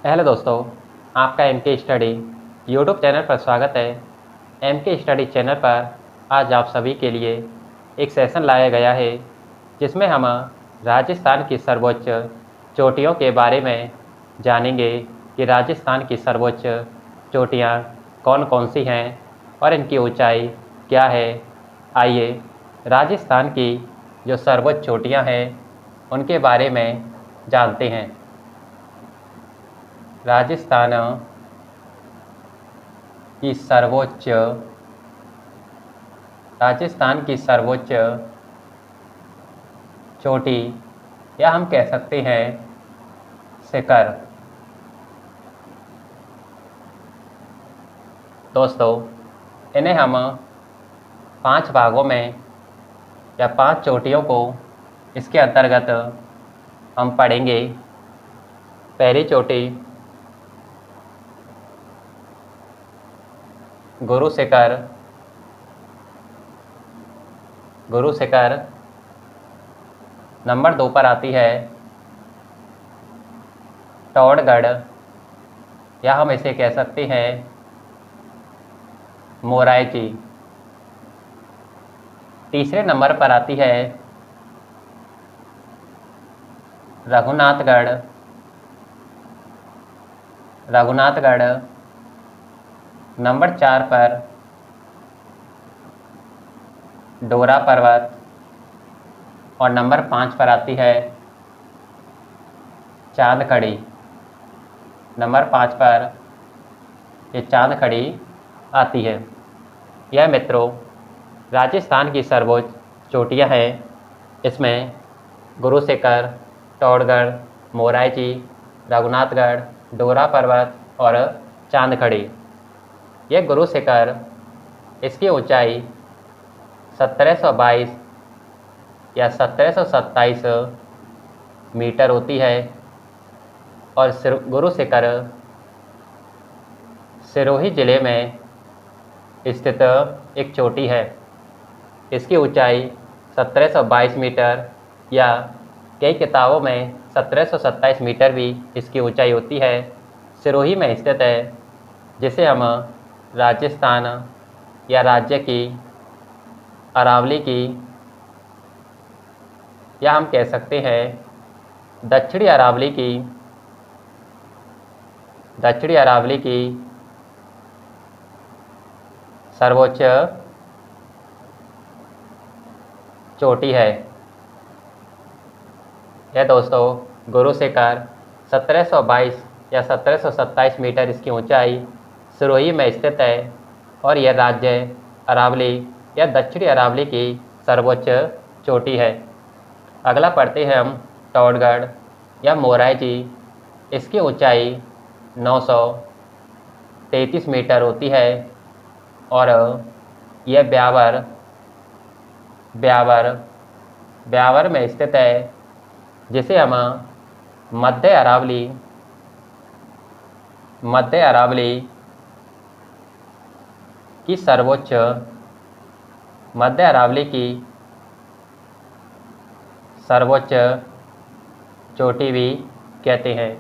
Hello दोस्तों, आपका M के स्टडी यूट्यूब चैनल पर स्वागत है। एम के स्टडी चैनल पर आज आप सभी के लिए एक सेशन लाया गया है जिसमें हम राजस्थान की सर्वोच्च चोटियों के बारे में जानेंगे कि राजस्थान की सर्वोच्च चोटियाँ कौन कौन सी हैं और इनकी ऊंचाई क्या है। आइए राजस्थान की जो सर्वोच्च चोटियाँ हैं उनके बारे में जानते हैं। राजस्थान की सर्वोच्च राजस्थान की सर्वोच्च चोटी या हम कह सकते हैं शिखर। दोस्तों, इन्हें हम 5 भागों में या 5 चोटियों को इसके अंतर्गत हम पढ़ेंगे। पहली चोटी गुरु शिखर। गुरु शिखर नंबर 2 पर आती है टोडगढ़ या हम इसे कह सकते हैं मोरायची। तीसरे नंबर पर आती है रघुनाथगढ़। रघुनाथगढ़ नंबर 4 पर डोरा पर्वत और नंबर 5 पर आती है चांदखड़ी। नंबर 5 पर ये चांदखड़ी आती है। यह मित्रों राजस्थान की सर्वोच्च चोटियाँ हैं। इसमें गुरु शिखर, टोडगढ़, मोरायची, रघुनाथगढ़, डोरा पर्वत और चांदखड़ी। यह गुरु शिखर इसकी ऊंचाई 1722 या 1727 मीटर होती है और गुरु शिखर सिरोही जिले में स्थित एक चोटी है। इसकी ऊंचाई 1722 मीटर या कई किताबों में 1727 मीटर भी इसकी ऊंचाई होती है। सिरोही में स्थित है, जिसे हम राजस्थान या राज्य की अरावली की या हम कह सकते हैं दक्षिणी अरावली की सर्वोच्च चोटी है। यह दोस्तों गुरु शिखर 1722 या 1727 मीटर इसकी ऊंचाई सिरोही में स्थित है और यह राज्य अरावली या दक्षिणी अरावली की सर्वोच्च चोटी है। अगला पढ़ते हैं हम टोडगढ़ या मोरायची। इसकी ऊंचाई 933 मीटर होती है और यह ब्यावर में स्थित है, जिसे हम मध्य अरावली की सर्वोच्च चोटी भी कहते हैं।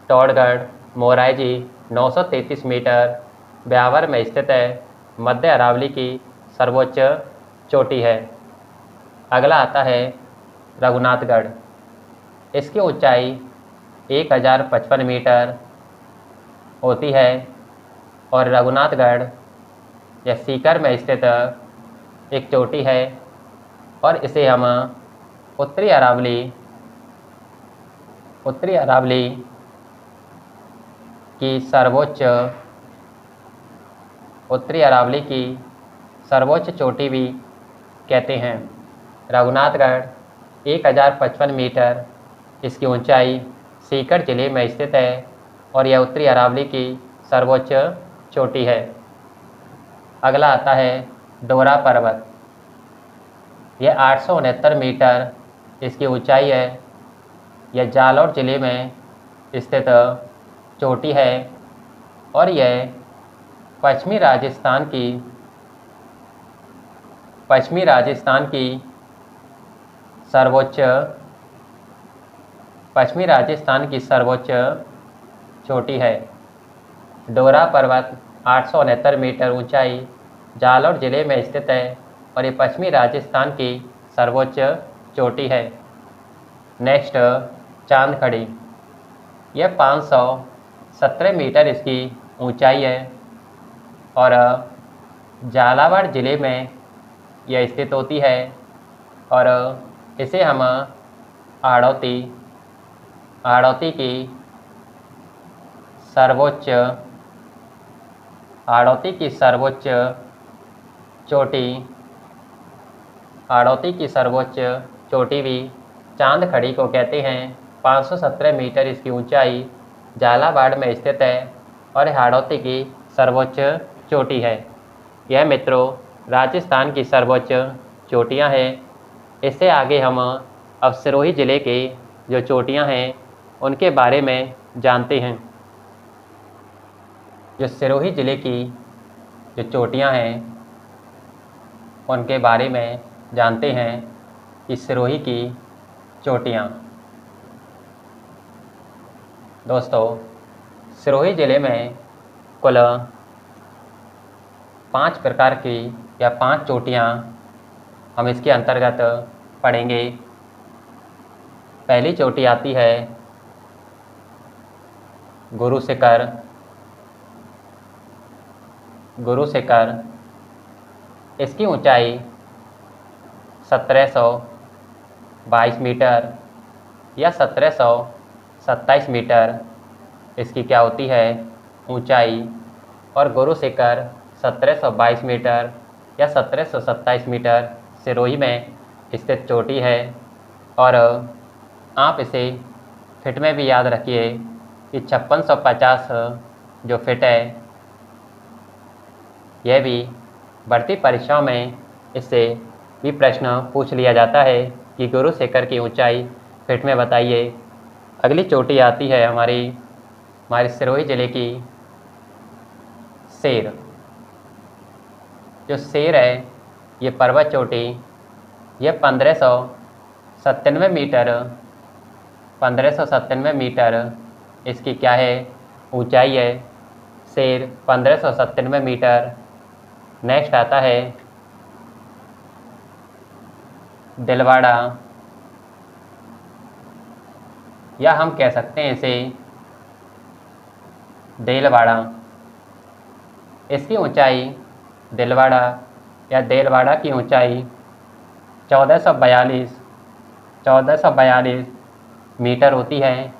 टोडगढ़ मोरायची 933 मीटर ब्यावर में स्थित है, मध्य अरावली की सर्वोच्च चोटी है। अगला आता है रघुनाथगढ़। इसकी ऊंचाई 1055 मीटर होती है और रघुनाथगढ़ यह सीकर में स्थित एक चोटी है और इसे हम उत्तरी अरावली की सर्वोच्च चोटी भी कहते हैं। रघुनाथगढ़ 1055 मीटर इसकी ऊंचाई सीकर जिले में स्थित है और यह उत्तरी अरावली की सर्वोच्च चोटी है। अगला आता है डोरा पर्वत। यह 869 मीटर इसकी ऊंचाई है। यह जालौर जिले में स्थित चोटी है और यह पश्चिमी राजस्थान की सर्वोच्च चोटी है। डोरा पर्वत 869 मीटर ऊंचाई जालौर जिले में स्थित है और ये पश्चिमी राजस्थान की सर्वोच्च चोटी है। नेक्स्ट, चांदखड़ी, यह 517 मीटर इसकी ऊंचाई है और झालावाड़ जिले में यह स्थित होती है और इसे हम हाड़ौती की सर्वोच्च चोटी भी चांदखड़ी को कहते हैं। 517 मीटर इसकी ऊंचाई झालावाड़ में स्थित है और हाड़ौती की सर्वोच्च चोटी है। यह मित्रों राजस्थान की सर्वोच्च चोटियां हैं। इससे आगे हम अब सिरोही ज़िले के जो चोटियां हैं उनके बारे में जानते हैं। जो सिरोही ज़िले की जो चोटियां हैं उनके बारे में जानते हैं कि सिरोही की चोटियां। दोस्तों, सिरोही ज़िले में कुल 5 प्रकार की या 5 चोटियां हम इसके अंतर्गत पढ़ेंगे। पहली चोटी आती है गुरु शिखर। इसकी ऊंचाई 1722 मीटर या 1727 मीटर इसकी क्या होती है ऊंचाई, और गुरु शिखर 1722 मीटर या 1727 मीटर सिरोही में स्थित चोटी है। और आप इसे फिट में भी याद रखिए कि 5650 जो फिट है, यह भी भर्ती परीक्षाओं में इससे भी प्रश्न पूछ लिया जाता है कि गुरु शिखर की ऊंचाई फिट में बताइए। अगली चोटी आती है हमारे सिरोही ज़िले की शेर। जो शेर है ये पर्वत चोटी, यह 1597 मीटर इसकी क्या है ऊंचाई है। शेर 1597 मीटर। नेक्स्ट आता है दिलवाड़ा, या हम कह सकते हैं इसे देलवाड़ा। इसकी ऊंचाई देलवाड़ा की ऊंचाई 1442 मीटर होती है।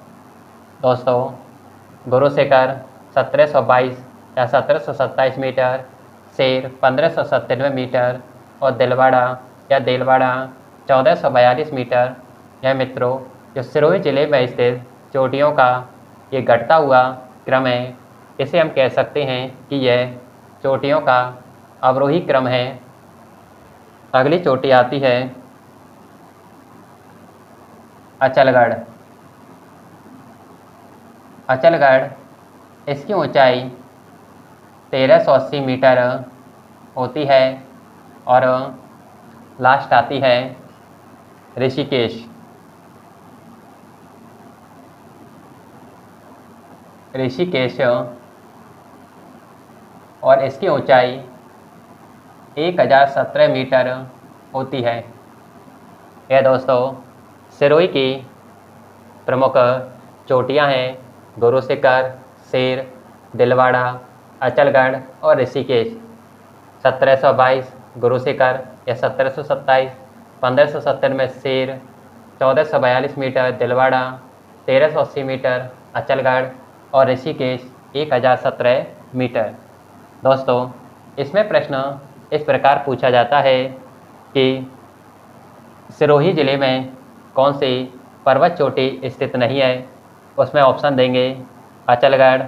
दोस्तों, गुरु शिखर 1722 या 1727 मीटर, शेर 1597 मीटर और देलवाड़ा 1442 मीटर। यह मित्रों जो सिरोही ज़िले में स्थित चोटियों का ये घटता हुआ क्रम है, इसे हम कह सकते हैं कि यह चोटियों का अवरोही क्रम है। अगली चोटी आती है अचलगढ़। इसकी ऊंचाई 1380 मीटर होती है और लास्ट आती है ऋषिकेश। और इसकी ऊंचाई 1017 मीटर होती है। यह दोस्तों सिरोही की प्रमुख चोटियां हैं। गुरु शिखर, शेर, दिलवाड़ा, अचलगढ़ और ऋषिकेश। 1722 गुरु शिखर या 1727, 1570 में शेर, 1442 मीटर दिलवाड़ा, 1380 मीटर अचलगढ़ और ऋषिकेश 1017 मीटर। दोस्तों, इसमें प्रश्न इस प्रकार पूछा जाता है कि सिरोही ज़िले में कौन सी पर्वत चोटी स्थित नहीं है। उसमें ऑप्शन देंगे अचलगढ़,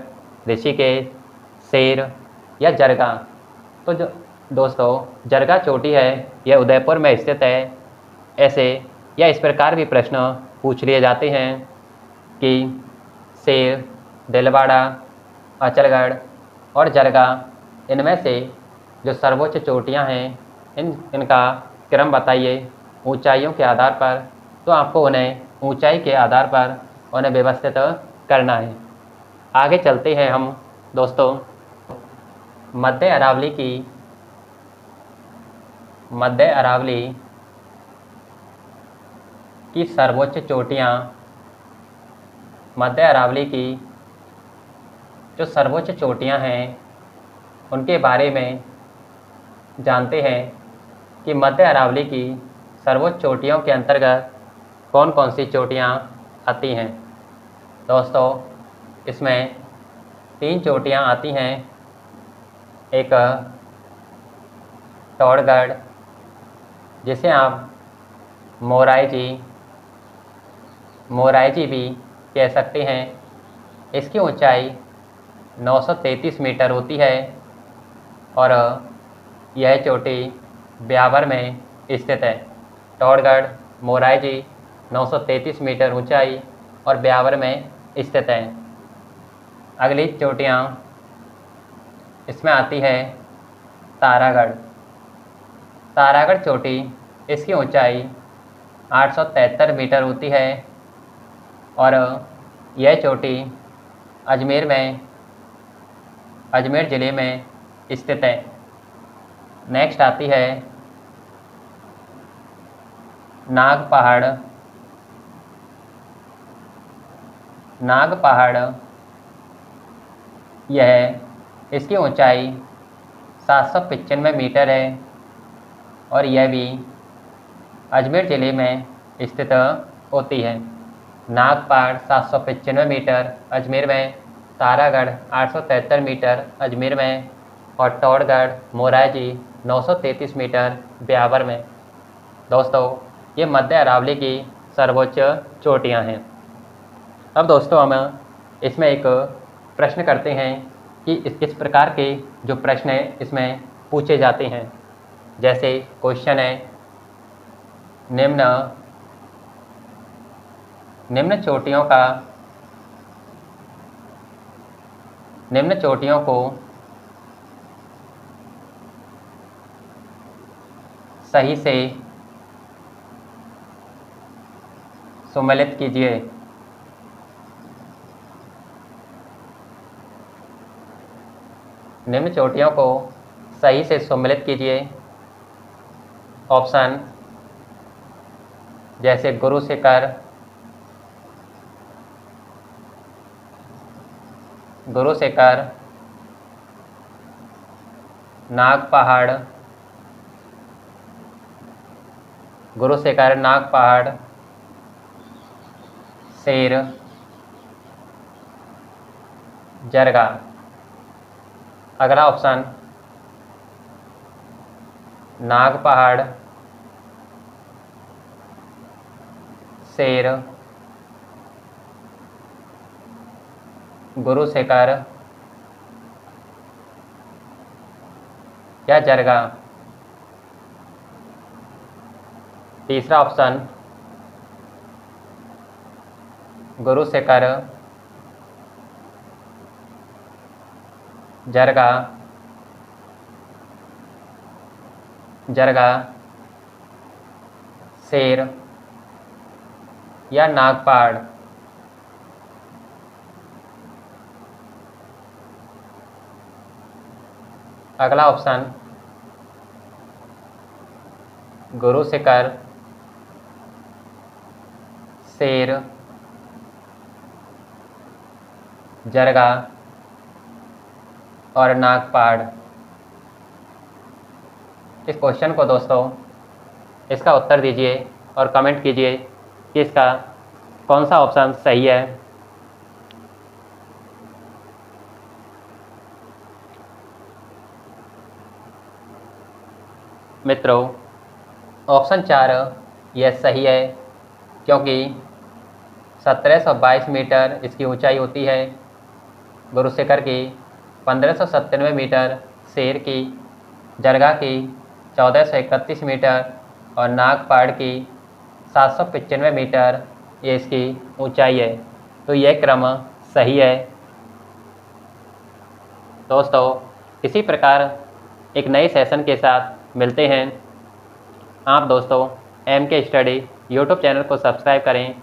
ऋषिकेश, शेर या जरगा। तो जो दोस्तों जरगा चोटी है यह उदयपुर में स्थित है। ऐसे या इस प्रकार भी प्रश्न पूछ लिए जाते हैं कि शेर, दिलवाड़ा, अचलगढ़ और जरगा, इनमें से जो सर्वोच्च चोटियां हैं इनका क्रम बताइए ऊंचाइयों के आधार पर। तो आपको उन्हें ऊंचाई के आधार पर उन्हें व्यवस्थित करना है। आगे चलते हैं हम दोस्तों मध्य अरावली की सर्वोच्च चोटियाँ। मध्य अरावली की जो सर्वोच्च चोटियाँ हैं उनके बारे में जानते हैं कि मध्य अरावली की सर्वोच्च चोटियों के अंतर्गत कौन कौन सी चोटियाँ आती हैं। दोस्तों इसमें 3 चोटियाँ आती हैं। एक टोडगढ़, जिसे आप मोराई जी भी कह सकते हैं। इसकी ऊंचाई 933 मीटर होती है और यह चोटी ब्यावर में स्थित है। टोडगढ़, मोराई जी 933 मीटर ऊंचाई और ब्यावर में स्थित है। अगली चोटियाँ इसमें आती है तारागढ़ चोटी। इसकी ऊंचाई 873 मीटर होती है और यह चोटी अजमेर ज़िले में स्थित है। नेक्स्ट आती है नाग पहाड़। इसकी ऊंचाई 795 मीटर है और यह भी अजमेर ज़िले में स्थित होती है। नाग पहाड़ 795 मीटर अजमेर में, तारागढ़ 873 मीटर अजमेर में और टोडगढ़ मोराई जी 933 मीटर ब्यावर में। दोस्तों ये मध्य अरावली की सर्वोच्च चोटियाँ हैं। अब दोस्तों हम इसमें एक प्रश्न करते हैं कि किस प्रकार के जो प्रश्न हैं इसमें पूछे जाते हैं। जैसे क्वेश्चन है, निम्न चोटियों को सही से सुमेलित कीजिए। निम्न चोटियों को सही से सुमेलित कीजिए। ऑप्शन जैसे गुरु शिखर, नाग पहाड़, शेर, जरगा। अगला ऑप्शन नाग पहाड़, शेर, गुरु शिखर या जरगा। तीसरा ऑप्शन गुरु शिखर, जरगा, शेर या नाग पहाड़। अगला ऑप्शन गुरु शिखर, शेर, जरगा और नाग पहाड़। इस क्वेश्चन को दोस्तों इसका उत्तर दीजिए और कमेंट कीजिए कि इसका कौन सा ऑप्शन सही है। मित्रों ऑप्शन 4 यह सही है, क्योंकि 1722 मीटर इसकी ऊंचाई होती है। गुरु शिखर की 1597 मीटर, शेर की, जरगा की 1431 मीटर और नाग पहाड़ की 795 मीटर ये इसकी ऊंचाई है। तो यह क्रम सही है। दोस्तों इसी प्रकार एक नए सेशन के साथ मिलते हैं। आप दोस्तों MK स्टडी यूट्यूब चैनल को सब्सक्राइब करें